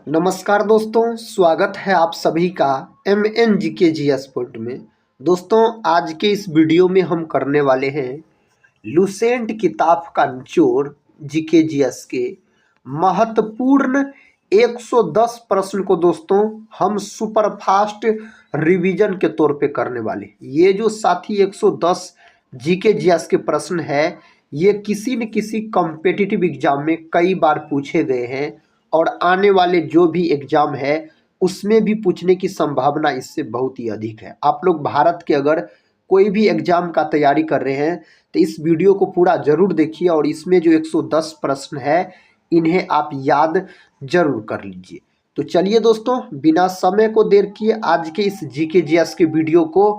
नमस्कार दोस्तों, स्वागत है आप सभी का एम एन जी के जी स्पोर्ट में। दोस्तों, आज के इस वीडियो में हम करने वाले हैं लुसेंट किताब का निचोड़ जीके जीएस के महत्वपूर्ण 110 प्रश्न को दोस्तों हम सुपरफास्ट रिवीजन के तौर पे करने वाले हैं। ये जो साथी 110 जीके जीएस के प्रश्न है, ये किसी न किसी कॉम्पिटिटिव एग्जाम में कई बार पूछे गए हैं और आने वाले जो भी एग्जाम है उसमें भी पूछने की संभावना इससे बहुत ही अधिक है। आप लोग भारत के अगर कोई भी एग्जाम का तैयारी कर रहे हैं तो इस वीडियो को पूरा जरूर देखिए और इसमें जो 110 प्रश्न है इन्हें आप याद जरूर कर लीजिए। तो चलिए दोस्तों, बिना समय को देर किए आज के इस जीके जीएस के वीडियो को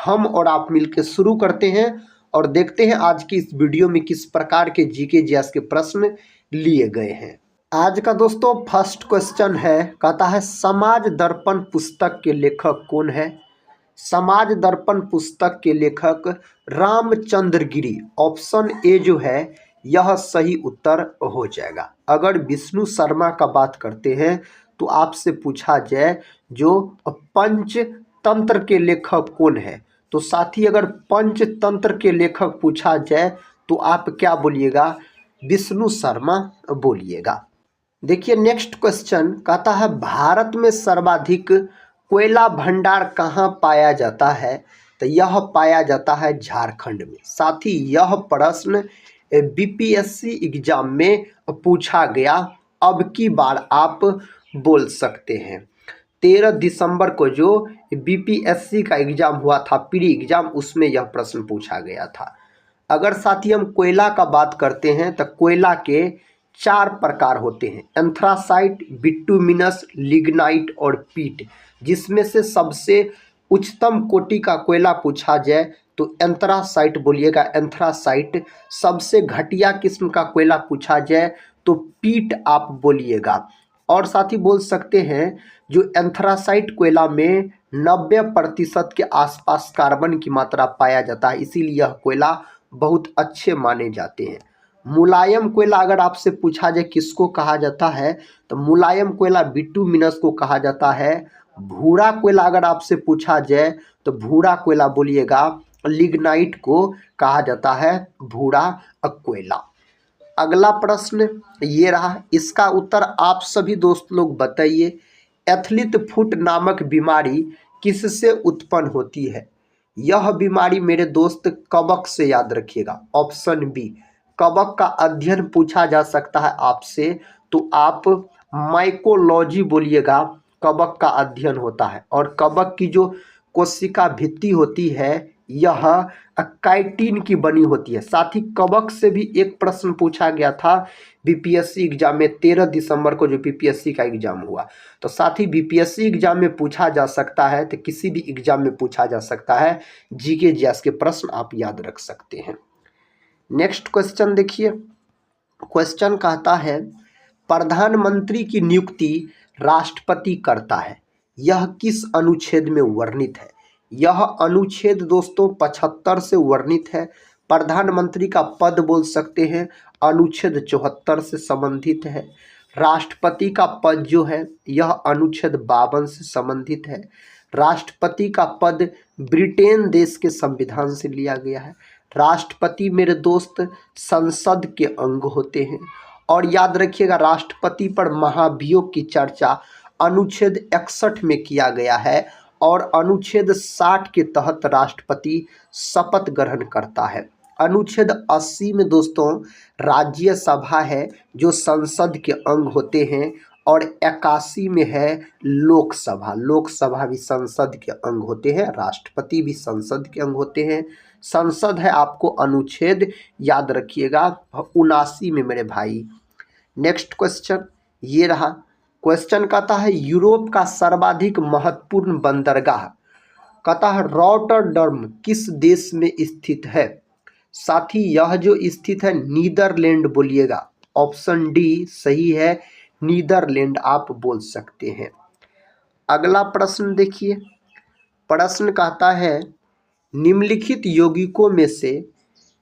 हम और आप मिलकर शुरू करते हैं और देखते हैं आज की इस वीडियो में किस प्रकार के जीके जीएस के प्रश्न लिए गए हैं। आज का दोस्तों फर्स्ट क्वेश्चन है, कहता है समाज दर्पण पुस्तक के लेखक कौन है। समाज दर्पण पुस्तक के लेखक रामचंद्र गिरी, ऑप्शन ए जो है यह सही उत्तर हो जाएगा। अगर विष्णु शर्मा का बात करते हैं तो आपसे पूछा जाए जो पंचतंत्र के लेखक कौन है, तो साथी अगर पंचतंत्र के लेखक पूछा जाए तो आप क्या बोलिएगा, विष्णु शर्मा बोलिएगा। देखिए नेक्स्ट क्वेश्चन कहता है भारत में सर्वाधिक कोयला भंडार कहाँ पाया जाता है, तो यह पाया जाता है झारखंड में। साथ ही यह प्रश्न बीपीएससी एग्जाम में पूछा गया, अब की बार आप बोल सकते हैं। 13 दिसंबर को जो बीपीएससी का एग्जाम हुआ था, प्री एग्जाम, उसमें यह प्रश्न पूछा गया था। अगर साथी हम कोयला का बात करते हैं तो कोयला के 4 प्रकार होते हैं, एंथ्रासाइट, बिटुमिनस, लिग्नाइट और पीट। जिसमें से सबसे उच्चतम कोटि का कोयला पूछा जाए तो एंथ्रासाइट बोलिएगा, एंथ्रासाइट। सबसे घटिया किस्म का कोयला पूछा जाए तो पीट आप बोलिएगा। और साथ ही बोल सकते हैं जो एंथ्रासाइट कोयला में 90% के आसपास कार्बन की मात्रा पाया जाता है, इसीलिए यह कोयला बहुत अच्छे माने जाते हैं। मुलायम कोयला अगर आपसे पूछा जाए किसको कहा जाता है, तो मुलायम कोयला बिटुमिनस को कहा जाता है। भूरा कोयला अगर आपसे पूछा जाए तो भूरा कोयला बोलिएगा, लिग्नाइट को कहा जाता है भूरा कोयला। अगला प्रश्न ये रहा, इसका उत्तर आप सभी दोस्त लोग बताइए। एथलीट फुट नामक बीमारी किससे उत्पन्न होती है। यह बीमारी मेरे दोस्त कवक से, याद रखिएगा, ऑप्शन बी। कवक का अध्ययन पूछा जा सकता है आपसे तो आप माइकोलॉजी बोलिएगा, कवक का अध्ययन होता है। और कवक की जो कोशिका भित्ति होती है यह काइटिन की बनी होती है। साथ ही कवक से भी एक प्रश्न पूछा गया था बीपीएससी एग्जाम में, 13 दिसंबर को जो बीपीएससी का एग्जाम हुआ। तो साथ ही बीपीएससी एग्जाम में पूछा जा सकता है, तो किसी भी एग्जाम में पूछा जा सकता है। जीके जीएस के प्रश्न आप याद रख सकते हैं। नेक्स्ट क्वेश्चन देखिए, क्वेश्चन कहता है प्रधानमंत्री की नियुक्ति राष्ट्रपति करता है, यह किस अनुच्छेद में वर्णित है। यह अनुच्छेद दोस्तों 75 से वर्णित है। प्रधानमंत्री का पद बोल सकते हैं, अनुच्छेद 74 से संबंधित है। राष्ट्रपति का पद जो है यह अनुच्छेद 52 से संबंधित है। राष्ट्रपति का पद ब्रिटेन देश के संविधान से लिया गया है। राष्ट्रपति मेरे दोस्त संसद के अंग होते हैं। और याद रखिएगा राष्ट्रपति पर महाभियोग की चर्चा अनुच्छेद 61 में किया गया है और अनुच्छेद 60 के तहत राष्ट्रपति शपथ ग्रहण करता है। अनुच्छेद 80 में दोस्तों राज्यसभा है जो संसद के अंग होते हैं और 81 में है लोकसभा, लोकसभा भी संसद के अंग होते हैं, राष्ट्रपति भी संसद के अंग होते हैं। संसद है आपको अनुच्छेद याद रखिएगा 79 में मेरे भाई। नेक्स्ट क्वेश्चन ये रहा, क्वेश्चन कहता है यूरोप का सर्वाधिक महत्वपूर्ण बंदरगाह, कहता है रॉटरडम, किस देश में स्थित है। साथ ही यह जो स्थित है नीदरलैंड बोलिएगा, ऑप्शन डी सही है, नीदरलैंड आप बोल सकते हैं। अगला प्रश्न देखिए, प्रश्न कहता है निम्नलिखित यौगिकों में से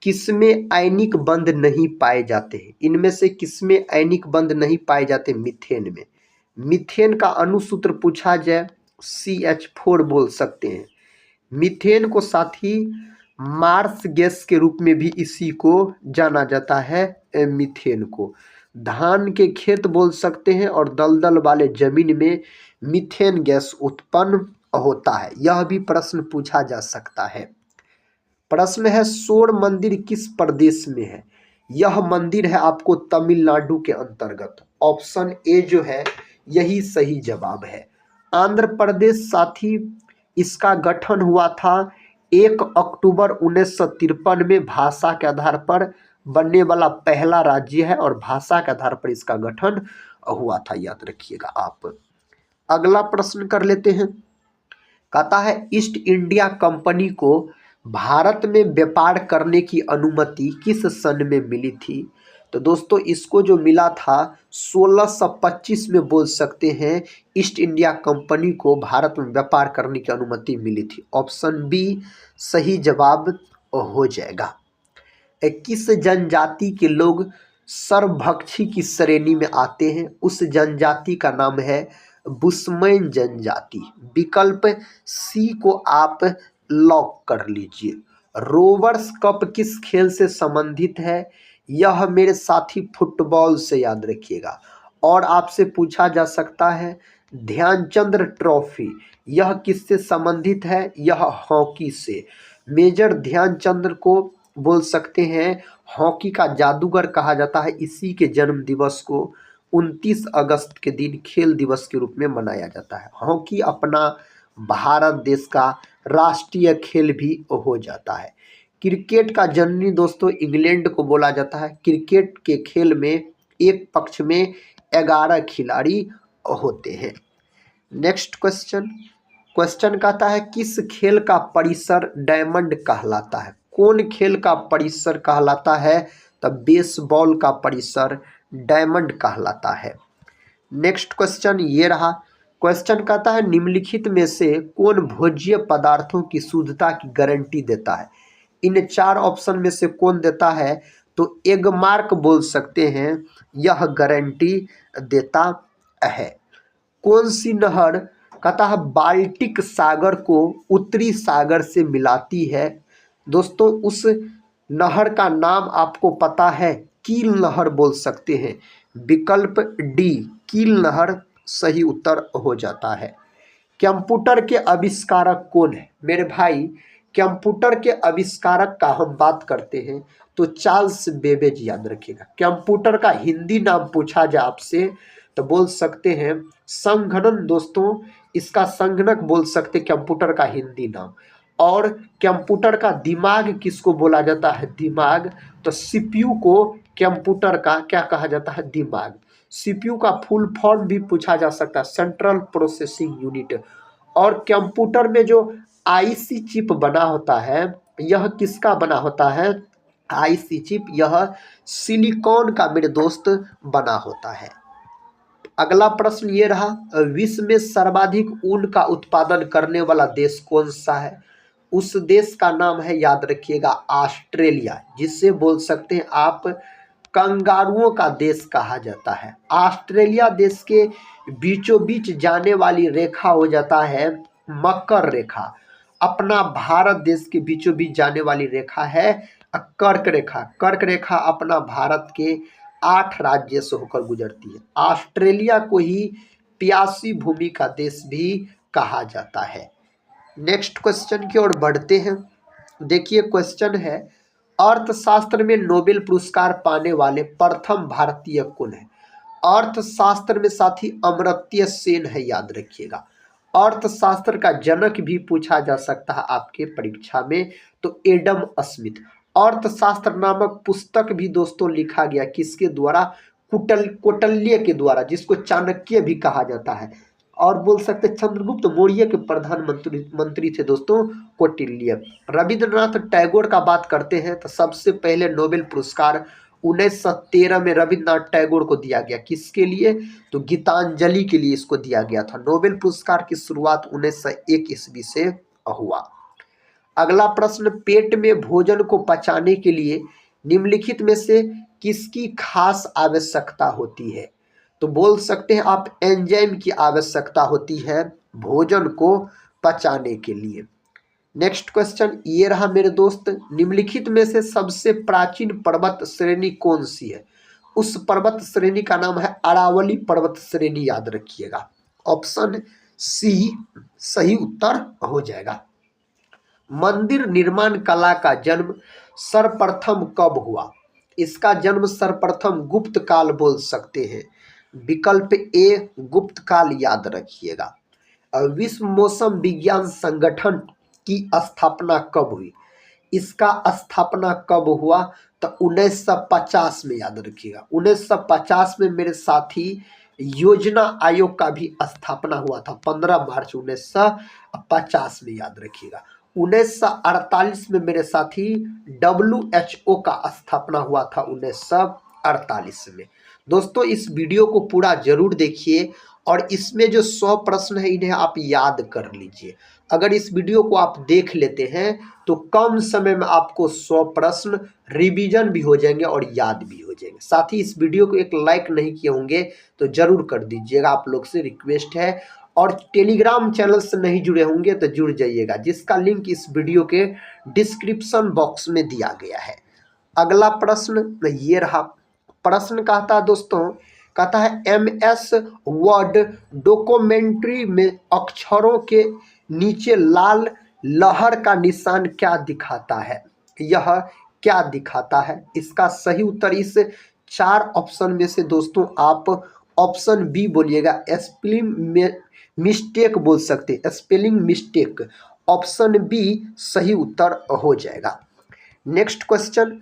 किसमें आयनिक बंध नहीं पाए जाते हैं। इनमें से किसमें आयनिक बंध नहीं पाए जाते, मीथेन में। मीथेन का अणुसूत्र पूछा जाए CH4 बोल सकते हैं। मीथेन को साथ ही मार्स गैस के रूप में भी इसी को जाना जाता है, मीथेन को। धान के खेत बोल सकते हैं और दलदल वाले जमीन में मीथेन गैस उत्पन्न होता है। यह भी प्रश्न पूछा जा सकता है। प्रश्न है सौर मंदिर किस प्रदेश में है? यह मंदिर है आपको तमिलनाडु के अंतर्गत। ऑप्शन ए जो है यही सही जवाब है। आंध्र प्रदेश साथी इसका गठन हुआ था 1 अक्टूबर 1953 में। भाषा के आधार पर बनने वाला पहला राज्य है और भाषा के आधार पर इसका गठन हुआ था, याद रखिएगा आप। अगला प्रश्न कर लेते हैं। कहता है ईस्ट इंडिया कंपनी को भारत में व्यापार करने की अनुमति किस सन में मिली थी? तो दोस्तों इसको जो मिला था 1625 में बोल सकते हैं ईस्ट इंडिया कंपनी को भारत में व्यापार करने की अनुमति मिली थी। ऑप्शन बी सही जवाब हो जाएगा। किस जनजाति के लोग सर्वभक्षी की श्रेणी में आते हैं? उस जनजाति का नाम है बुशमैन जनजाति। विकल्प सी को आप लॉक कर लीजिए। रोवर्स कप किस खेल से संबंधित है? यह मेरे साथी फुटबॉल से, याद रखिएगा। और आपसे पूछा जा सकता है ध्यानचंद ट्रॉफी, यह किससे संबंधित है? यह हॉकी से। मेजर ध्यानचंद को बोल सकते हैं हॉकी का जादूगर कहा जाता है। इसी के जन्म दिवस को 29 अगस्त के दिन खेल दिवस के रूप में मनाया जाता है। हॉकी अपना भारत देश का राष्ट्रीय खेल भी हो जाता है। क्रिकेट का जननी दोस्तों इंग्लैंड को बोला जाता है। क्रिकेट के खेल में एक पक्ष में 11 खिलाड़ी होते हैं। नेक्स्ट क्वेश्चन कहता है किस खेल का परिसर डायमंड कहलाता है? कौन खेल का परिसर कहलाता है? तब बेसबॉल का परिसर डायमंड कहलाता है। नेक्स्ट क्वेश्चन ये रहा। क्वेश्चन कहता है निम्नलिखित में से कौन भोज्य पदार्थों की शुद्धता की गारंटी देता है? इन 4 ऑप्शन में से कौन देता है? तो एगमार्क बोल सकते हैं, यह गारंटी देता है। कौन सी नहर कहता है बाल्टिक सागर को उत्तरी सागर से मिलाती है? दोस्तों उस नहर का नाम आपको पता है? कील नहर बोल सकते हैं। विकल्प डी कील नहर सही उत्तर हो जाता है। कंप्यूटर के आविष्कारक कौन है? मेरे भाई कंप्यूटर के आविष्कारक का हम बात करते हैं तो चार्ल्स बेबेज, याद रखिएगा। कंप्यूटर का हिंदी नाम पूछा जाए आपसे तो बोल सकते हैं संगणन। दोस्तों इसका संगणक बोल सकते कंप्यूटर का हिंदी नाम। और कंप्यूटर का दिमाग किसको बोला जाता है? दिमाग। तो सीपीयू को कंप्यूटर का क्या कहा जाता है? दिमाग। सीपीयू का फुल फॉर्म भी पूछा जा सकता है, सेंट्रल प्रोसेसिंग यूनिट। और कंप्यूटर में जो आईसी चिप बना होता है यह किसका बना होता है? आईसी चिप यह सिलिकॉन का मेरे दोस्त बना होता है। अगला प्रश्न ये रहा, विश्व में सर्वाधिक ऊन का उत्पादन करने वाला देश कौन सा है? उस देश का नाम है, याद रखिएगा, ऑस्ट्रेलिया, जिससे बोल सकते हैं आप कंगारुओं का देश कहा जाता है। ऑस्ट्रेलिया देश के बीचों बीच जाने वाली रेखा हो जाता है मकर रेखा। अपना भारत देश के बीचों बीच जाने वाली रेखा है कर्क रेखा। कर्क रेखा अपना भारत के 8 राज्य से होकर गुजरती है। ऑस्ट्रेलिया को ही प्यासी भूमि का देश भी कहा जाता है। नेक्स्ट क्वेश्चन की ओर बढ़ते हैं। देखिए क्वेश्चन है अर्थशास्त्र में नोबेल पुरस्कार पाने वाले प्रथम भारतीय कौन है? अर्थशास्त्र में साथी अमर्त्य सेन है, याद रखिएगा। अर्थशास्त्र का जनक भी पूछा जा सकता है आपके परीक्षा में, तो एडम स्मिथ। अर्थशास्त्र नामक पुस्तक भी दोस्तों लिखा गया किसके द्वारा? कौटिल्य के द्वारा, जिसको चाणक्य भी कहा जाता है। और बोल सकते चंद्रगुप्त मौर्य के प्रधानमंत्री थे दोस्तों कौटिल्य। रविंद्रनाथ टैगोर का बात करते हैं तो सबसे पहले नोबेल पुरस्कार 1913 में रविंद्रनाथ टैगोर को दिया गया। किसके लिए? तो गीतांजलि के लिए इसको दिया गया था। नोबेल पुरस्कार की शुरुआत 1901 ईस्वी से हुआ। अगला प्रश्न, पेट में भोजन को पचाने के लिए निम्नलिखित में से किसकी खास आवश्यकता होती है? तो बोल सकते हैं आप एंजाइम की आवश्यकता होती है भोजन को पचाने के लिए। नेक्स्ट क्वेश्चन ये रहा मेरे दोस्त, निम्नलिखित में से सबसे प्राचीन पर्वत श्रेणी कौन सी है? उस पर्वत श्रेणी का नाम है अरावली पर्वत श्रेणी, याद रखिएगा। ऑप्शन सी सही उत्तर हो जाएगा। मंदिर निर्माण कला का जन्म सर्वप्रथम कब हुआ? इसका जन्म सर्वप्रथम गुप्त काल बोल सकते हैं। विकल्प ए गुप्त काल, याद रखिएगा। विश्व मौसम विज्ञान संगठन की स्थापना कब हुई? इसका स्थापना कब हुआ? तो 1950 में, याद रखिएगा। 1950 में मेरे साथी योजना आयोग का भी स्थापना हुआ था, 15 मार्च 1950 में, याद रखिएगा। 1948 में मेरे साथी WHO का स्थापना हुआ था, 1948 में। दोस्तों इस वीडियो को पूरा जरूर देखिए और इसमें जो 100 प्रश्न है इन्हें आप याद कर लीजिए। अगर इस वीडियो को आप देख लेते हैं तो कम समय में आपको 100 प्रश्न रिवीजन भी हो जाएंगे और याद भी हो जाएंगे। साथ ही इस वीडियो को एक लाइक नहीं किए होंगे तो जरूर कर दीजिएगा, आप लोग से रिक्वेस्ट है। और टेलीग्राम चैनल से नहीं जुड़े होंगे तो जुड़ जाइएगा, जिसका लिंक इस वीडियो के डिस्क्रिप्शन बॉक्स में दिया गया है। अगला प्रश्न ये रहा। प्रश्न कहता है दोस्तों, कहता है MS वर्ड डॉक्यूमेंट्री में अक्षरों के नीचे लाल लहर का निशान क्या दिखाता है? यह क्या दिखाता है? इसका सही उत्तर इस 4 ऑप्शन में से दोस्तों आप ऑप्शन बी बोलिएगा, स्पेलिंग मिस्टेक बोल सकते, स्पेलिंग मिस्टेक। ऑप्शन बी सही उत्तर हो जाएगा। नेक्स्ट क्वेश्चन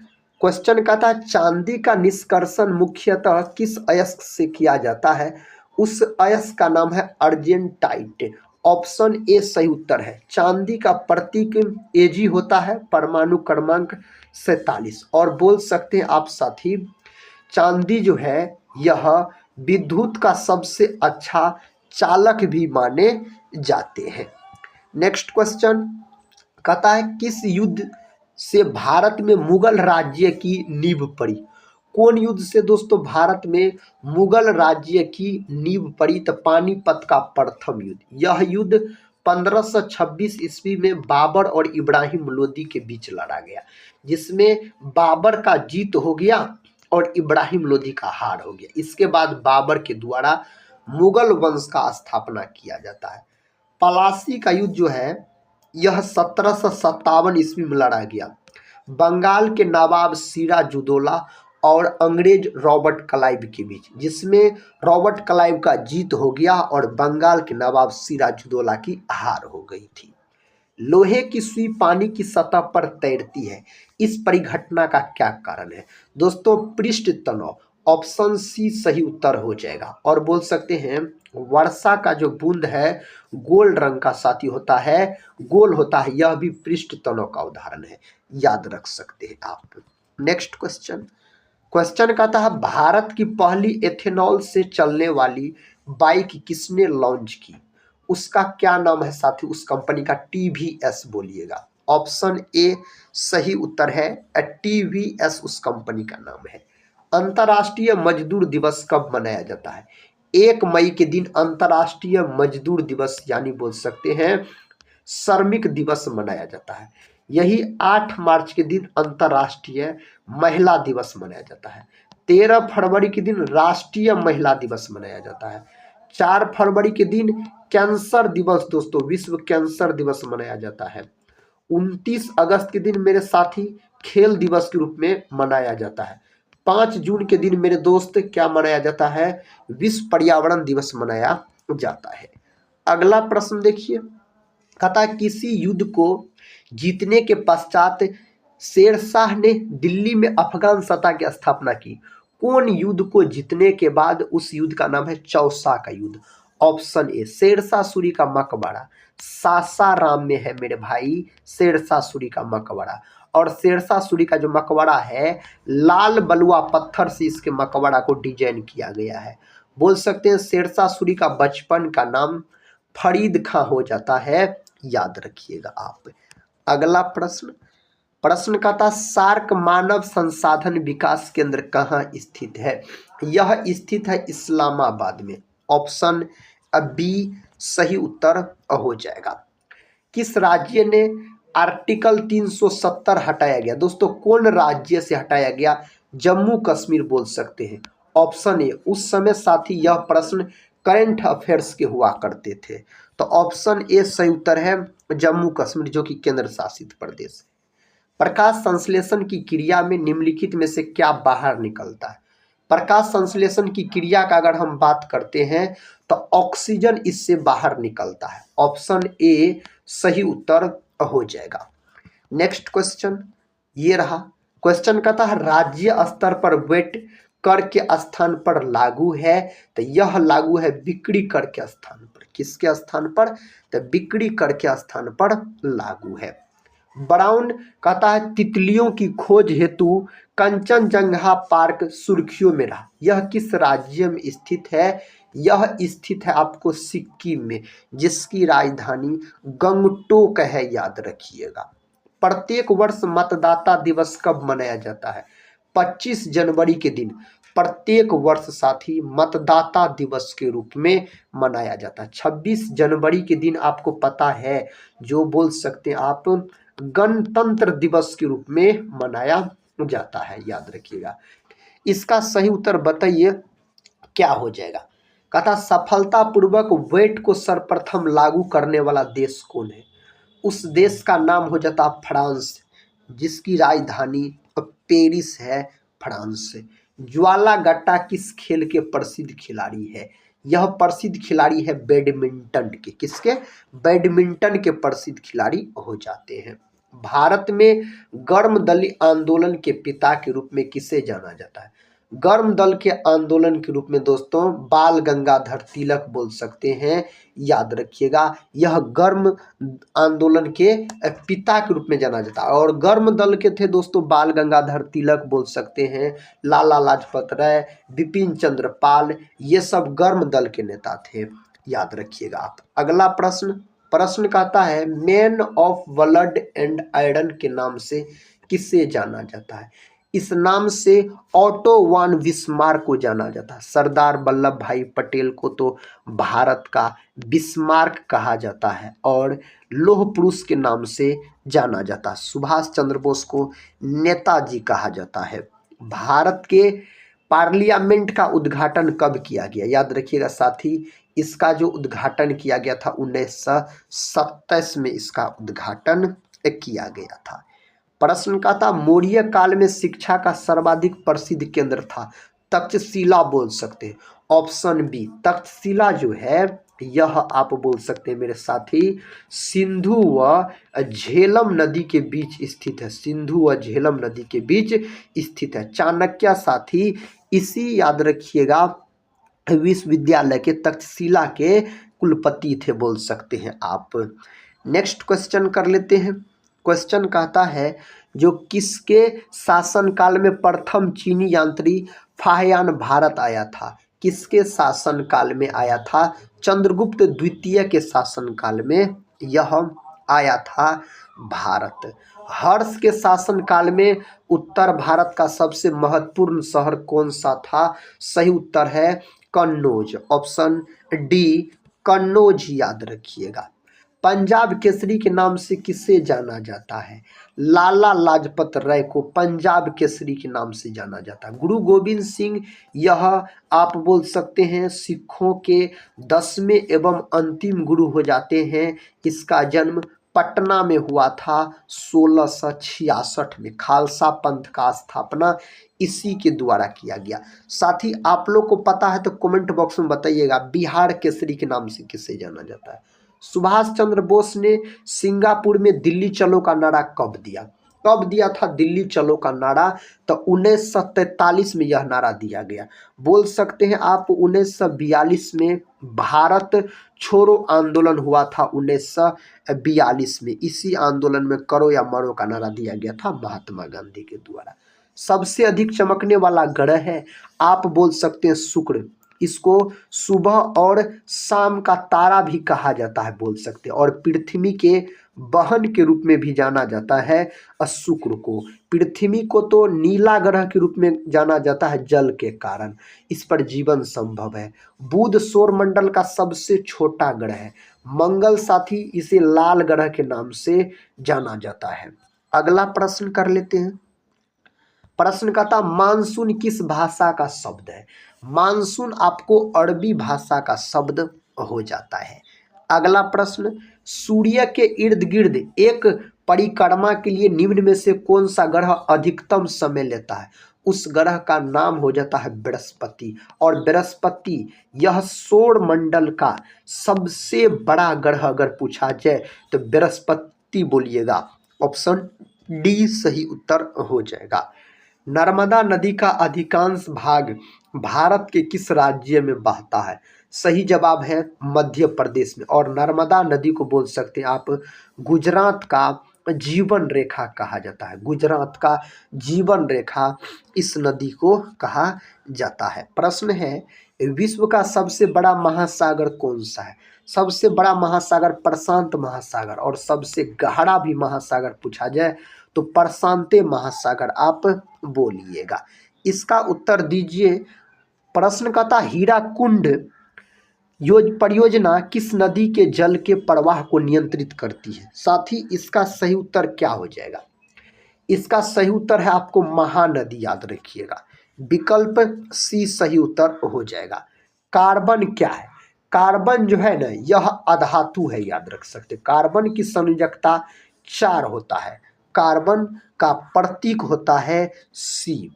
कहता है चांदी का निष्कर्षण मुख्यतः किस अयस्क से किया जाता है? उस अयस्क का नाम है अर्जेंटाइट। ऑप्शन ए सही उत्तर है। चांदी का प्रतीक Ag होता है, परमाणु क्रमांक 47। और बोल सकते हैं आप साथी, चांदी जो है यह विद्युत का सबसे अच्छा चालक भी माने जाते हैं। नेक्स्ट क्वेश्चन कहता है किस युद्ध से भारत में मुगल राज्य की नींव पड़ी? कौन युद्ध से दोस्तों भारत में मुगल राज्य की नींव पड़ी? तो पानीपत का प्रथम युद्ध। यह युद्ध 1526 ईस्वी में बाबर और इब्राहिम लोदी के बीच लड़ा गया, जिसमें बाबर का जीत हो गया और इब्राहिम लोदी का हार हो गया। इसके बाद बाबर के द्वारा मुगल वंश का स्थापना किया जाता है। पलासी का युद्ध जो है यह 1757 ईस्वी में लड़ा गया, बंगाल के नवाब सिराजुद्दौला और अंग्रेज रॉबर्ट क्लाइव के बीच, जिसमें रॉबर्ट क्लाइव का जीत हो गया और बंगाल के नवाब सिराजुद्दौला की हार हो गई थी। लोहे की सुई पानी की सतह पर तैरती है, इस परिघटना का क्या कारण है? दोस्तों पृष्ठ तनाव। ऑप्शन सी सही उत्तर हो जाएगा। और बोल सकते हैं वर्षा का जो बूंद है गोल रंग का साथी होता है, गोल होता है, यह भी पृष्ठ तनाव का उदाहरण है, याद रख सकते हैं आप। नेक्स्ट क्वेश्चन कहता है भारत की पहली एथेनॉल से चलने वाली बाइक किसने लॉन्च की? उसका क्या नाम है साथी? उस कंपनी का TVS बोलिएगा। ऑप्शन ए सही उत्तर है, TVS उस कंपनी का नाम है। अंतर्राष्ट्रीय मजदूर दिवस कब मनाया जाता है? 1 मई के दिन अंतर्राष्ट्रीय मजदूर दिवस यानी बोल सकते हैं श्रमिक दिवस मनाया जाता है। यही 8 मार्च के दिन अंतर्राष्ट्रीय महिला दिवस मनाया जाता है। 13 फरवरी के दिन राष्ट्रीय महिला दिवस मनाया जाता है। 4 फरवरी के दिन कैंसर दिवस दोस्तों, विश्व कैंसर दिवस मनाया जाता है। 29 अगस्त के दिन मेरे साथी खेल दिवस के रूप में मनाया जाता है। 5 जून के दिन मेरे दोस्त क्या मनाया जाता है? विश्व पर्यावरण दिवस मनाया जाता है। अगला प्रश्न देखिए, कहता है किसी युद्ध को जीतने के पश्चात शेरशाह ने दिल्ली में अफगान सत्ता की स्थापना की? कौन युद्ध को जीतने के बाद? उस युद्ध का नाम है चौसा का युद्ध। ऑप्शन ए शेरशाह सूरी का मकबरा, सासाराम में है मेरे भाई शेरशाह सूरी का मकबरा। और शेरशाह सूरी का जो मकबरा है लाल बलुआ पत्थर से इसके मकबरा को डिजाइन किया गया है। बोल सकते हैं शेरशाह सूरी का बचपन का नाम फरीद खां हो जाता है, याद रखिएगा आप। अगला प्रश्न प्रश्न का था सार्क मानव संसाधन विकास केंद्र कहाँ स्थित है? यह स्थित है इस्लामाबाद में। ऑप्शन बी सही उत्तर हो जाएगा। किस राज्य ने आर्टिकल 370 हटाया गया? दोस्तों कौन राज्य से हटाया गया? जम्मू कश्मीर बोल सकते हैं। ऑप्शन ए, उस समय साथी यह प्रश्न करंट अफेयर्स के हुआ करते थे, तो ऑप्शन ए सही उत्तर है जम्मू कश्मीर, जो कि केंद्र शासित प्रदेश है। प्रकाश संश्लेषण की क्रिया में निम्नलिखित में से क्या बाहर निकलता है? प्रकाश संश्लेषण की क्रिया का अगर हम बात करते हैं तो ऑक्सीजन इससे बाहर निकलता है। ऑप्शन ए सही उत्तर हो जाएगा। नेक्स्ट क्वेश्चन ये रहा। क्वेश्चन कहता है राज्य स्तर पर वेट कर के स्थान पर लागू है, तो यह लागू है बिक्री कर के स्थान पर। किसके स्थान पर? तो बिक्री कर के स्थान पर लागू है। ब्राउन कहता है तितलियों की खोज हेतु कंचनजंगा पार्क सुर्खियों में रहा। यह किस राज्य में स्थित है? यह स्थित है आपको सिक्किम में, जिसकी राजधानी गंगटोक है, याद रखिएगा। प्रत्येक वर्ष मतदाता दिवस कब मनाया जाता है? 25 जनवरी के दिन प्रत्येक वर्ष साथी मतदाता दिवस के रूप में मनाया जाता है। 26 जनवरी के दिन आपको पता है जो बोल सकते हैं आप गणतंत्र दिवस के रूप में मनाया जाता है, याद रखिएगा। इसका सही उत्तर बताइए क्या हो जाएगा? कहता सफलतापूर्वक वेट को सर्वप्रथम लागू करने वाला देश कौन है? उस देश का नाम हो जाता फ्रांस, जिसकी राजधानी पेरिस है, फ्रांस से। ज्वाला गट्टा किस खेल के प्रसिद्ध खिलाड़ी है? यह प्रसिद्ध खिलाड़ी है बैडमिंटन के। किसके? बैडमिंटन के प्रसिद्ध खिलाड़ी हो जाते हैं। भारत में गर्म दल आंदोलन के पिता के रूप में किसे जाना जाता है? गर्म दल के आंदोलन के रूप में दोस्तों बाल गंगाधर तिलक बोल सकते हैं, याद रखिएगा। यह गर्म आंदोलन के पिता के रूप में जाना जाता है। और गर्म दल के थे दोस्तों बाल गंगाधर तिलक बोल सकते हैं, लाला लाजपत राय, बिपिन चंद्र पाल, ये सब गर्म दल के नेता थे, याद रखिएगा आप। अगला प्रश्न कहता है man of blood and iron के नाम से किसे जाना जाता है? इस नाम से ऑटो वान बिस्मार्क को जाना जाता है। सरदार वल्लभ भाई पटेल को तो भारत का बिस्मार्क कहा जाता है और लौह पुरुष के नाम से जाना जाता है। सुभाष चंद्र बोस को नेताजी कहा जाता है। भारत के पार्लियामेंट का उद्घाटन कब किया गया? याद रखिएगा साथी, इसका जो उद्घाटन किया गया था 1927 में इसका उद्घाटन किया गया था। प्रश्न का था मौर्य काल में शिक्षा का सर्वाधिक प्रसिद्ध केंद्र था। तक्षशिला बोल सकते हैं। ऑप्शन बी तक्षशिला जो है यह आप बोल सकते हैं मेरे साथी सिंधु व झेलम नदी के बीच स्थित है। सिंधु व झेलम नदी के बीच स्थित है। चाणक्य साथी इसी याद रखिएगा विश्वविद्यालय के तक्षशिला के कुलपति थे बोल सकते हैं आप। नेक्स्ट क्वेश्चन कर लेते हैं। क्वेश्चन कहता है जो किसके शासनकाल में प्रथम चीनी यात्री फाहयान भारत आया था? किसके शासनकाल में आया था? चंद्रगुप्त द्वितीय के शासनकाल में यह आया था भारत। हर्ष के शासनकाल में उत्तर भारत का सबसे महत्वपूर्ण शहर कौन सा था? सही उत्तर है कन्नौज। ऑप्शन डी कन्नौज, याद रखिएगा। पंजाब केसरी के नाम से किसे जाना जाता है? लाला लाजपत राय को पंजाब केसरी के नाम से जाना जाता है। गुरु गोविंद सिंह यह आप बोल सकते हैं सिखों के 10वें एवं अंतिम गुरु हो जाते हैं। इसका जन्म पटना में हुआ था 1666 में। खालसा पंथ का स्थापना इसी के द्वारा किया गया। साथ ही आप लोग को पता है तो कमेंट बॉक्स में बताइएगा बिहार केसरी के नाम से किसे जाना जाता है? सुभाष चंद्र बोस ने सिंगापुर में दिल्ली चलो का नारा कब दिया? कब दिया था दिल्ली चलो का नारा? तो 1943 में यह नारा दिया गया। बोल सकते हैं आप 1942 में भारत छोड़ो आंदोलन हुआ था 1942 में। इसी आंदोलन में करो या मरो का नारा दिया गया था महात्मा गांधी के द्वारा। सबसे अधिक चमकने वाला ग्रह है आप बोल सकते हैं शुक्र। इसको सुबह और शाम का तारा भी कहा जाता है, बोल सकते हैं। और पृथ्वी के बहन के रूप में भी जाना जाता है शुक्र को। पृथ्वी को तो नीला ग्रह के रूप में जाना जाता है जल के कारण, इस पर जीवन संभव है। बुध सौर मंडल का सबसे छोटा ग्रह है। मंगल साथी इसे लाल ग्रह के नाम से जाना जाता है। अगला प्रश्न कर लेते हैं। प्रश्न का था मानसून किस भाषा का शब्द है। मानसून आपको अरबी भाषा का शब्द हो जाता है। अगला प्रश्न, सूर्य के इर्द गिर्द एक परिक्रमा के लिए निम्न में से कौन सा ग्रह अधिकतम समय लेता है। उस ग्रह का नाम हो जाता है बृहस्पति। और बृहस्पति यह सौर मंडल का सबसे बड़ा ग्रह अगर पूछा जाए तो बृहस्पति बोलिएगा। ऑप्शन डी सही उत्तर हो जाएगा। नर्मदा नदी का अधिकांश भाग भारत के किस राज्य में बहता है। सही जवाब है मध्य प्रदेश में। और नर्मदा नदी को बोल सकते हैं आप गुजरात का जीवन रेखा कहा जाता है। गुजरात का जीवन रेखा इस नदी को कहा जाता है। प्रश्न है विश्व का सबसे बड़ा महासागर कौन सा है। सबसे बड़ा महासागर प्रशांत महासागर। और सबसे गहरा भी महासागर पूछा जाए तो प्रशांत महासागर आप बोलिएगा। इसका उत्तर दीजिए। प्रश्न का था हीराकुंड परियोजना किस नदी के जल के प्रवाह को नियंत्रित करती है। साथ ही इसका सही उत्तर क्या हो जाएगा। इसका सही उत्तर है आपको महानदी, याद रखिएगा। विकल्प सी सही उत्तर हो जाएगा। कार्बन क्या है। कार्बन जो है ना यह अधातु है, याद रख सकते। कार्बन की संयोजकता 4 होता है। कार्बन का प्रतीक होता है सी।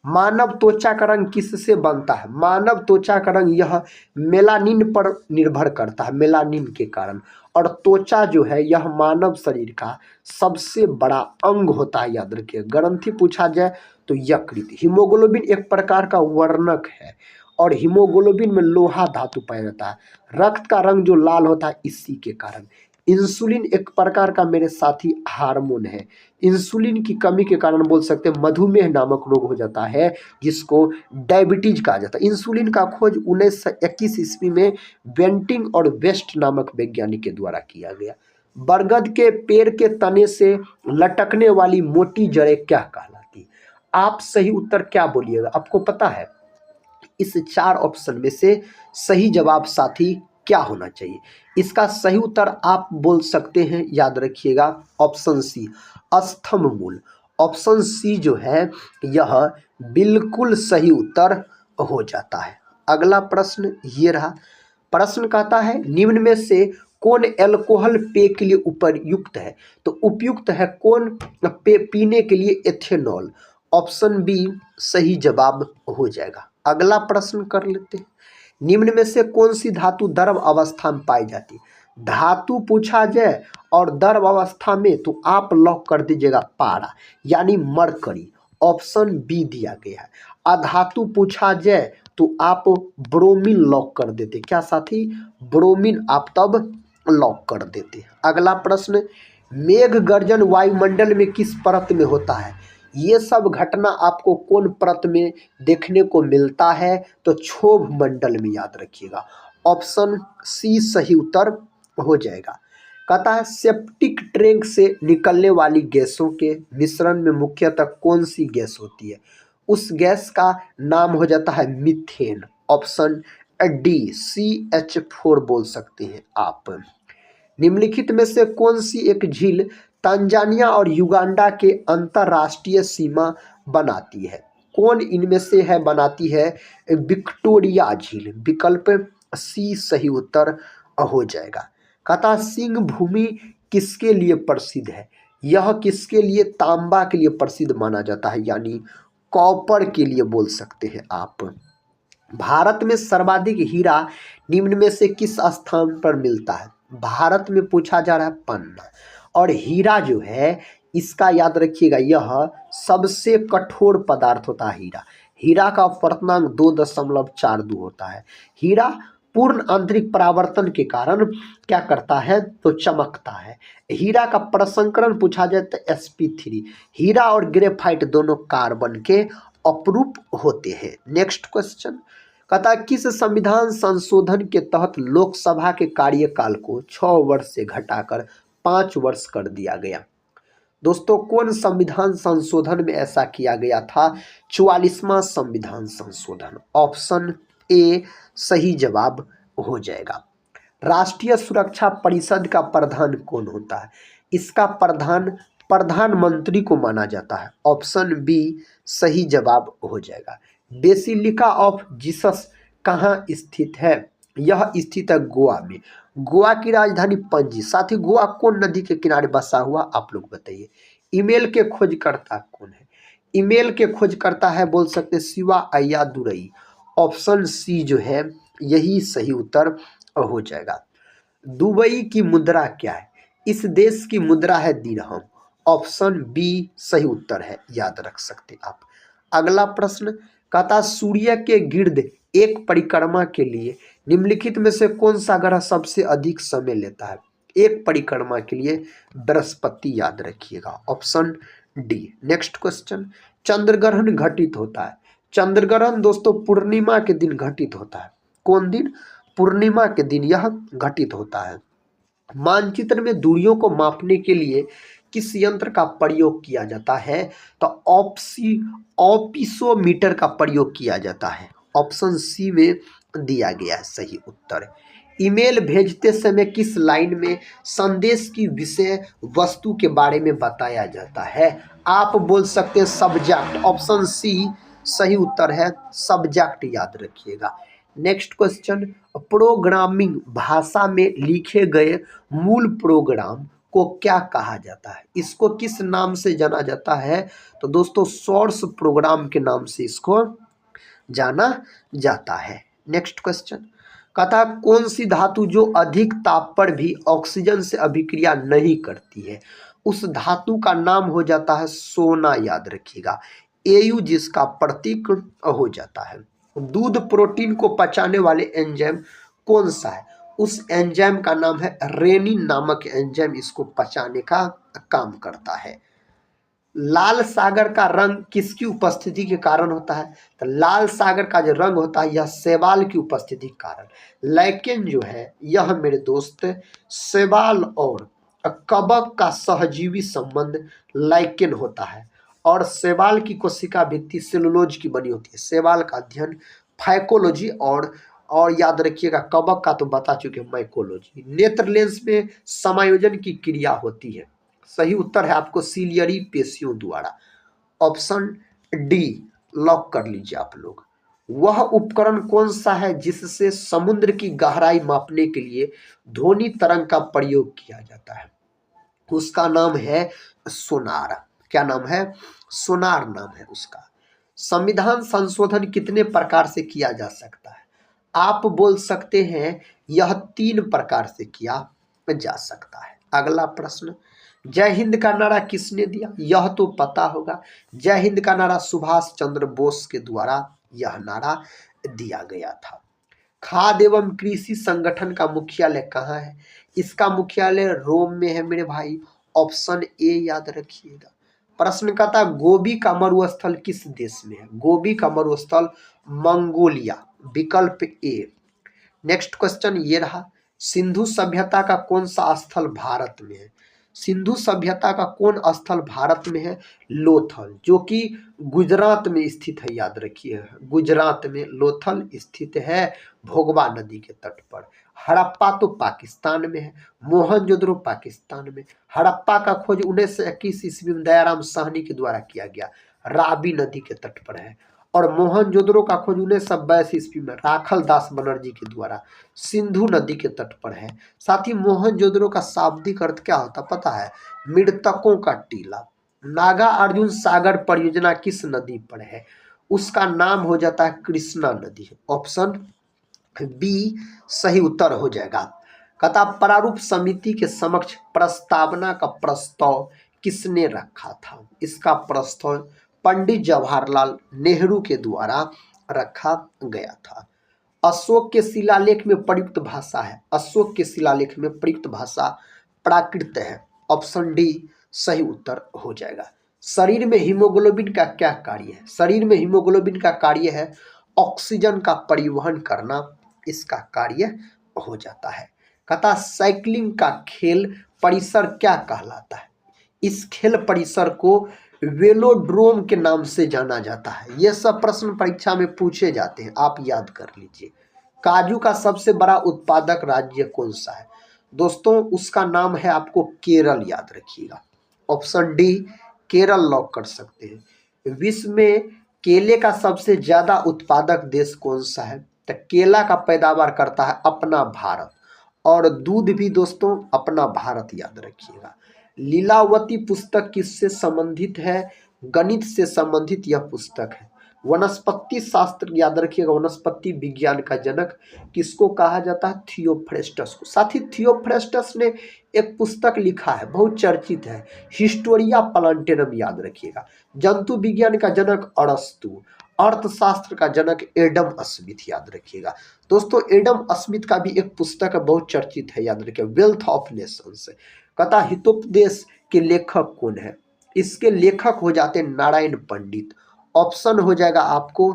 मानव त्वचा का रंग किससे बनता है। मानव त्वचा का रंग यह मेलानिन पर निर्भर करता है, मेलानिन के कारण। और त्वचा जो है यह मानव शरीर का सबसे बड़ा अंग होता है, याद रखिए। ग्रंथि पूछा जाए तो यकृत। हीमोग्लोबिन एक प्रकार का वर्णक है और हीमोग्लोबिन में लोहा धातु पाया जाता है। रक्त का रंग जो लाल होता है इसी के कारण। इंसुलिन एक प्रकार का मेरे साथी हार्मोन है। इंसुलिन की कमी के कारण बोल सकते हैं मधुमेह नामक रोग हो जाता है, जिसको डायबिटीज कहा जाता है। इंसुलिन का खोज 1921 ईस्वी में बेंटिंग और वेस्ट नामक वैज्ञानिक के द्वारा किया गया। बरगद के पेड़ के तने से लटकने वाली मोटी जड़ें क्या कहलाती। आप सही उत्तर क्या बोलिएगा। आपको पता है इस 4 ऑप्शन में से सही जवाब साथी क्या होना चाहिए। इसका सही उत्तर आप बोल सकते हैं, याद रखिएगा, ऑप्शन सी स्तंभ मूल। ऑप्शन सी जो है यह बिल्कुल सही उत्तर हो जाता है। अगला प्रश्न ये रहा। प्रश्न कहता है निम्न में से कौन एल्कोहल पेय के लिए उपयुक्त है। तो उपयुक्त है कौन पीने के लिए एथेनॉल। ऑप्शन बी सही जवाब हो जाएगा। अगला प्रश्न कर लेते हैं। निम्न में से कौन सी धातु द्रव अवस्था में पाई जाती है। धातु पूछा जाए और द्रव अवस्था में तो आप लॉक कर दीजिएगा पारा यानी मरकरी। ऑप्शन बी दिया गया है। अधातु पूछा जाए तो आप ब्रोमीन लॉक कर देते। क्या साथी, ब्रोमीन आप तब लॉक कर देते। अगला प्रश्न, मेघ गर्जन वायुमंडल में किस परत में होता है। ये सब घटना आपको कौन परत में देखने को मिलता है। तो क्षोभ मंडल में, याद रखिएगा। ऑप्शन सी सही उत्तर हो जाएगा। कहता है सेप्टिक टैंक से निकलने वाली गैसों के मिश्रण में मुख्यतः कौन सी गैस होती है। उस गैस का नाम हो जाता है मीथेन। ऑप्शन डी CH4 बोल सकते हैं आप। निम्नलिखित में से कौन सी एक झील तंजानिया और युगांडा के अंतरराष्ट्रीय सीमा बनाती है। कौन इनमें से है बनाती है। विक्टोरिया झील। विकल्प सी सही उत्तर हो जाएगा। कहता सिंह भूमि किसके लिए प्रसिद्ध है। यह किसके लिए, तांबा के लिए प्रसिद्ध माना जाता है, यानी कॉपर के लिए बोल सकते हैं आप। भारत में सर्वाधिक हीरा निम्न में से किस स्थान पर मिलता है। भारत में पूछा जा रहा है पन्ना। और हीरा जो है इसका याद रखिएगा यह सबसे कठोर पदार्थ होता है हीरा। हीरा का अपवर्तनांक 2.42 होता है। हीरा पूर्ण आंतरिक परावर्तन के कारण क्या करता है तो चमकता है। हीरा का प्रसंस्करण पूछा जाए तो sp3। हीरा और ग्रेफाइट दोनों कार्बन के अपरूप होते हैं। नेक्स्ट क्वेश्चन, कहता है किस संविधान संशोधन के तहत लोकसभा के कार्यकाल को 6 वर्ष से घटाकर 5 वर्ष कर दिया गया। दोस्तों कौन संविधान संशोधन में ऐसा किया गया था? 44वां संविधान संशोधन। ऑप्शन ए सही जवाब हो जाएगा। राष्ट्रीय सुरक्षा परिषद का प्रधान कौन होता है? इसका प्रधान प्रधानमंत्री को माना जाता है। ऑप्शन बी सही जवाब हो जाएगा। बेसिलिका ऑफ जीसस कहाँ स्थित है? यह स्थित है गोवा में। गोवा की राजधानी पणजी। साथ ही गोवा कौन नदी के किनारे बसा हुआ आप लोग बताइए। ईमेल के खोजकर्ता कौन है? ईमेल के खोजकर्ता है बोल सकते शिवा अय्यादुरई। ऑप्शन सी जो है यही सही उत्तर हो जाएगा। दुबई की मुद्रा क्या है? इस देश की मुद्रा है दिरहम। ऑप्शन बी सही उत्तर है, याद रख सकते आप। अगला प्रश्न कहता सूर्य के गिर्द एक परिक्रमा के लिए निम्नलिखित में से कौन सा ग्रह सबसे अधिक समय लेता है? एक परिक्रमा के लिए बृहस्पति, याद रखिएगा। Option D. नेक्स्ट क्वेश्चन, चंद्रग्रहण घटित होता है। चंद्रग्रहण दोस्तों पूर्णिमा के दिन घटित होता है। कौन दिन? पूर्णिमा के दिन यह घटित होता है। मानचित्र में दूरियों को मापने के लिए किस यंत्र का प्रयोग किया जाता है? तो ऑप्सीमीटर का प्रयोग किया जाता है। ऑप्शन सी में दिया गया है सही उत्तर। ईमेल भेजते समय किस लाइन में संदेश की विषय वस्तु के बारे में बताया जाता है? आप बोल सकते हैं सब्जेक्ट। ऑप्शन सी सही उत्तर है, सब्जेक्ट, याद रखिएगा। नेक्स्ट क्वेश्चन, प्रोग्रामिंग भाषा में लिखे गए मूल प्रोग्राम को क्या कहा जाता है? इसको किस नाम से जाना जाता है? तो दोस्तों सोर्स प्रोग्राम के नाम से इसको जाना जाता है। नेक्स्ट क्वेश्चन कहता है कौन सी धातु जो अधिक ताप पर भी ऑक्सीजन से अभिक्रिया नहीं करती है? उस धातु का नाम हो जाता है सोना, याद रखिएगा। एयू जिसका प्रतीक हो जाता है। दूध प्रोटीन को पचाने वाले एंजाइम कौन सा है? उस एंजाइम का नाम है रेनिन नामक एंजाइम इसको पचाने का काम करता है। लाल सागर का रंग किसकी उपस्थिति के कारण होता है? तो लाल सागर का जो रंग होता है यह शैवाल की उपस्थिति के कारण। लाइकेन जो है यह मेरे दोस्त शैवाल और कवक का सहजीवी संबंध लाइकेन होता है। और शैवाल की कोशिका भित्ति सेलुलोज की बनी होती है। शैवाल का अध्ययन फाइकोलॉजी और याद रखिएगा कवक का तो बता चुके माइकोलॉजी। नेत्र लेंस में समायोजन की क्रिया होती है। सही उत्तर है आपको सीलियरी पेशियों द्वारा। ऑप्शन डी लॉक कर लीजिए आप लोग। वह उपकरण कौन सा है जिससे समुद्र की गहराई मापने के लिए ध्वनि तरंग का प्रयोग किया जाता है? उसका नाम है सोनार। क्या नाम है? सोनार नाम है उसका। संविधान संशोधन कितने प्रकार से किया जा सकता है? आप बोल सकते हैं यह 3 प्रकार से किया जा सकता है। अगला प्रश्न, जय हिंद का नारा किसने दिया? यह तो पता होगा। जय हिंद का नारा सुभाष चंद्र बोस के द्वारा यह नारा दिया गया था। खाद्य एवं कृषि संगठन का मुख्यालय कहाँ है? इसका मुख्यालय रोम में है मेरे भाई। ऑप्शन ए याद रखिएगा। प्रश्न का था गोबी का मरुस्थल किस देश में है? गोबी का मरुस्थल मंगोलिया, विकल्प ए। नेक्स्ट क्वेश्चन ये रहा, सिंधु सभ्यता का कौन सा स्थल भारत में है? सिंधु सभ्यता का कौन स्थल भारत में है? लोथल, जो कि गुजरात में स्थित है, याद रखिए गुजरात में लोथल स्थित है, भोगवा नदी के तट पर। हड़प्पा तो पाकिस्तान में है, मोहनजोदड़ो पाकिस्तान में। हड़प्पा का खोज 1921 ईस्वी में दयाराम साहनी के द्वारा किया गया, रावी नदी के तट पर है। और मोहनजोदड़ो का खोज 1922 ईस्वी में राखल दास बनर्जी के द्वारा सिंधु नदी के तट पर है। साथ ही मोहनजोदड़ो का शाब्दिक अर्थ क्या होता पता है? मृतकों का टीला। नागा अर्जुन सागर परियोजना किस नदी पर है? उसका नाम हो जाता है कृष्णा नदी। ऑप्शन बी सही उत्तर हो जाएगा। कहता प्रारूप समिति के समक्ष प्रस्तावना का प्रस्ताव किसने रखा था? इसका प्रस्ताव पंडित जवाहरलाल नेहरू के द्वारा रखा गया था। अशोक के शिलालेख में प्रयुक्त भाषा है। अशोक के शिलालेख में प्रयुक्त भाषा प्राकृत है। ऑप्शन डी सही उत्तर हो जाएगा। शरीर में हीमोग्लोबिन का क्या कार्य है? शरीर में हीमोग्लोबिन का कार्य है ऑक्सीजन का परिवहन करना इसका कार्य हो जाता है। कहता साइकिलिंग का खेल परिसर क्या कहलाता है? इस खेल परिसर को वेलोड्रोम के नाम से जाना जाता है। यह सब प्रश्न परीक्षा में पूछे जाते हैं, आप याद कर लीजिए। काजू का सबसे बड़ा उत्पादक राज्य कौन सा है? दोस्तों उसका नाम है, आपको केरल याद रखिएगा। ऑप्शन डी केरल लॉक कर सकते हैं। विश्व में केले का सबसे ज्यादा उत्पादक देश कौन सा है? तो केला का पैदावार करता है अपना भारत, और दूध भी दोस्तों अपना भारत याद रखिएगा। लीलावती पुस्तक किससे संबंधित है? गणित से संबंधित यह पुस्तक है। वनस्पति शास्त्र याद रखिएगा, वनस्पति विज्ञान का जनक किसको कहा जाता है? थियोफ्रेस्टस को। साथ ही थियोफ्रेस्टस ने एक पुस्तक लिखा है, बहुत चर्चित है, हिस्टोरिया प्लांटेरम याद रखिएगा। जंतु विज्ञान का जनक अरस्तु, अर्थशास्त्र का जनक एडम स्मिथ याद रखिएगा। दोस्तों एडम स्मिथ का भी एक पुस्तक है, बहुत चर्चित है, याद रखिएगा, वेल्थ ऑफ नेशंस। कहता हितोपदेश के लेखक कौन है? इसके लेखक हो जाते हैं नारायण पंडित। ऑप्शन हो जाएगा आपको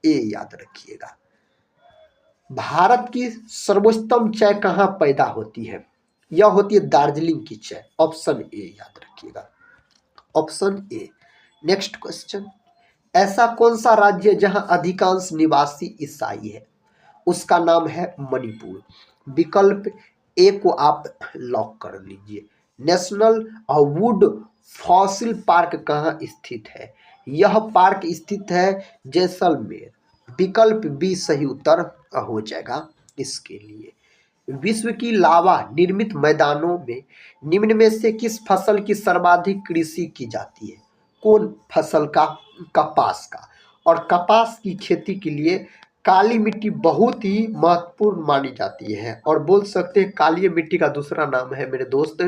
ए याद रखिएगा। भारत की सर्वोत्तम चाय कहाँ पैदा होती है? यह होती है दार्जिलिंग की चाय। ऑप्शन ए याद रखिएगा, ऑप्शन ए। नेक्स्ट क्वेश्चन, ऐसा कौन सा राज्य है जहां अधिकांश निवासी ईसाई है? उसका नाम है मणिपुर। विकल्प ए को आप लॉक कर लीजिए। नेशनल वुड फॉसिल पार्क कहाँ स्थित है? यह पार्क स्थित है जैसलमेर। विकल्प बी सही उत्तर हो जाएगा इसके लिए। विश्व की लावा निर्मित मैदानों में निम्न में से किस फसल की सर्वाधिक कृषि की जाती है? कौन फसल का? कपास का। और कपास की खेती के लिए काली मिट्टी बहुत ही महत्वपूर्ण मानी जाती है, और बोल सकते हैं काली मिट्टी का दूसरा नाम है मेरे दोस्त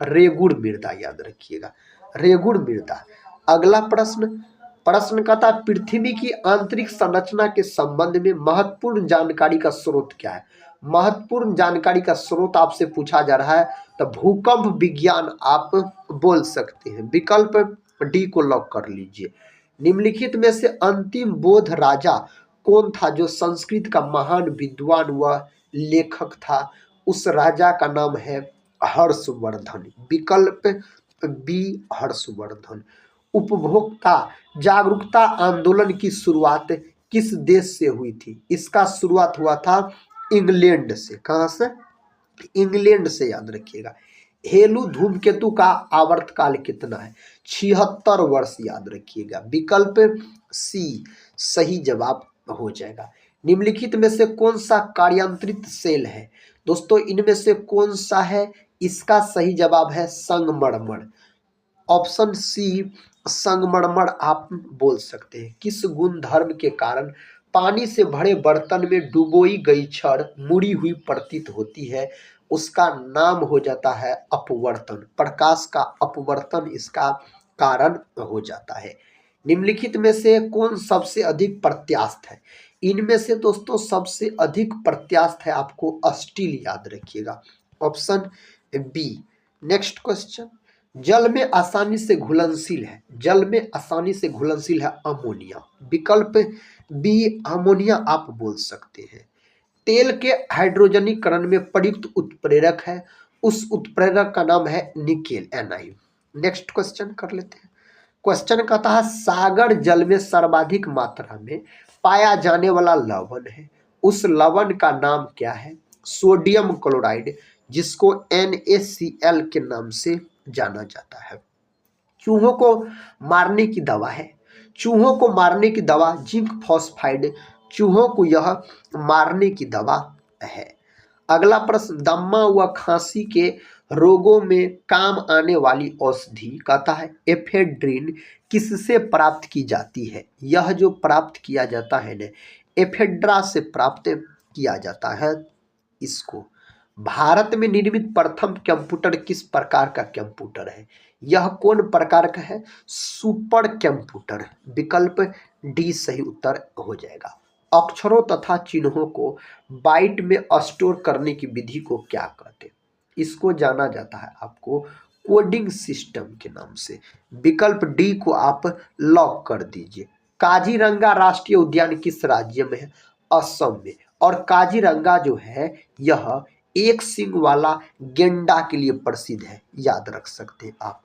रेगुड़ मृदा, याद रखिएगा, रेगुड़ मृदा। अगला प्रश्न कहता है पृथ्वी की आंतरिक संरचना के संबंध में महत्वपूर्ण जानकारी का स्रोत क्या है? महत्वपूर्ण जानकारी का स्रोत आपसे पूछा जा रहा है तो भूकंप विज्ञान आप बोल सकते हैं। विकल्प डी को लॉक कर लीजिए। निम्नलिखित में से अंतिम बौद्ध राजा कौन था जो संस्कृत का महान विद्वान व लेखक था? उस राजा का नाम है हर्षवर्धन। विकल्प बी हर्षवर्धन। उपभोक्ता जागरूकता आंदोलन की शुरुआत किस देश से हुई थी? इसका शुरुआत हुआ था इंग्लैंड से। कहां से? इंग्लैंड से, याद रखिएगा। हेलू धूमकेतु का आवर्तकाल कितना है? 76 वर्ष, याद रखिएगा। विकल्प सी सही जवाब हो जाएगा। निम्नलिखित में से कौन सा कार्यांतरित सेल है? दोस्तों इनमें से कौन सा है? इसका सही जवाब है संगमरमर। ऑप्शन सी संगमरमर आप बोल सकते हैं। किस गुण धर्म के कारण पानी से भरे बर्तन में डुबोई गई छड़ मुड़ी हुई प्रतीत होती है? उसका नाम हो जाता है अपवर्तन। प्रकाश का अपवर्तन इसका कारण हो जाता है। निम्नलिखित में से कौन सबसे अधिक प्रत्यास्थ है? इनमें से दोस्तों सबसे अधिक प्रत्यास्थ है आपको स्टील, याद रखिएगा। Option B. नेक्स्ट क्वेश्चन, जल में आसानी से घुलनशील है, जल में आसानी से घुलनशील है अमोनिया। विकल्प बी अमोनिया आप बोल सकते हैं। तेल के हाइड्रोजनीकरण में प्रयुक्त उत्प्रेरक है, उस उत्प्रेरक का नाम है निकेल एनाइन। नेक्स्ट क्वेश्चन कर लेते हैं। क्वेश्चन कहता है सागर जल में सर्वाधिक मात्रा में पाया जाने वाला लवण है, उस लवण का नाम क्या है? सोडियम क्लोराइड, जिसको NaCl के नाम से जाना जाता है। चूहों को मारने की दवा है, चूहों को मारने की दवा जिंक फॉस्फाइड चूहों को यह मारने की दवा है। अगला प्रश्न, दम्मा व खांसी के रोगों में काम आने वाली औषधि कहता है एफेड्रिन किससे प्राप्त की जाती है? यह जो प्राप्त किया जाता है ना, एफेड्रा से प्राप्त किया जाता है इसको। भारत में निर्मित प्रथम कंप्यूटर किस प्रकार का कंप्यूटर है? यह कौन प्रकार का है? Super computer. विकल्प डी सही उत्तर हो जाएगा। अक्षरों तथा चिन्हों को बाइट में स्टोर करने की विधि को क्या कहते हैं? इसको जाना जाता है आपको कोडिंग सिस्टम के नाम से। विकल्प डी को आप लॉक कर दीजिए। काजीरंगा राष्ट्रीय उद्यान किस राज्य में है? असम में। और काजीरंगा जो है यह एक सींग वाला गेंडा के लिए प्रसिद्ध है, याद रख सकते हैं आप।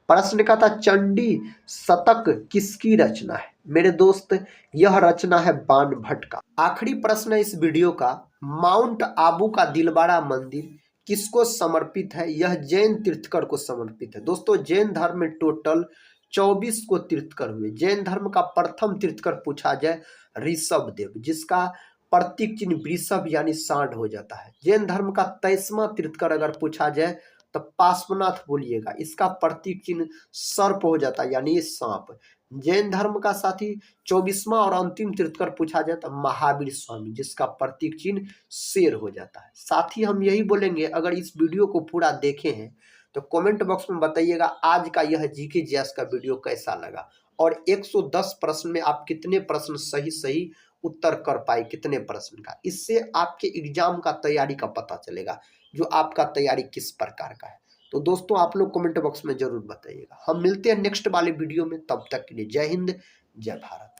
प्रश्न का था चंडी शतक किसकी रचना है? मेरे दोस्त यह रचना है बाणभट्ट का। आखिरी प्रश्न है इस वीडियो का, माउंट आबू का दिलवाड़ा मंदिर किसको समर्पित है? यह जैन तीर्थकर को समर्पित है। दोस्तों जैन धर्म में टोटल 24 को तीर्थकर हुए। जैन धर्म का प्रथम तीर्थकर पूछा जाए ऋषभ देव, जिसका प्रतीक चिन्ह वृषभ यानी सांड हो जाता है। जैन धर्म का 23वां तीर्थकर अगर पूछा जाए तो पार्श्वनाथ बोलिएगा, इसका प्रतीक चिन्ह सर्प हो जाता है यानी सांप। जैन धर्म का साथी 24वां और अंतिम तीर्थकर पूछा जाए तो महावीर स्वामी, जिसका प्रतीक चिन्ह शेर हो जाता है। साथ ही हम यही बोलेंगे, अगर इस वीडियो को पूरा देखे हैं तो कमेंट बॉक्स में बताइएगा आज का यह जीके जीएस का वीडियो कैसा लगा, और 110 प्रश्न में आप कितने प्रश्न सही सही उत्तर कर पाए, कितने प्रश्न का। इससे आपके एग्जाम का तैयारी का पता चलेगा, जो आपका तैयारी किस प्रकार का है। तो दोस्तों आप लोग कमेंट बॉक्स में जरूर बताइएगा। हम मिलते हैं नेक्स्ट वाले वीडियो में, तब तक के लिए जय हिंद जय भारत।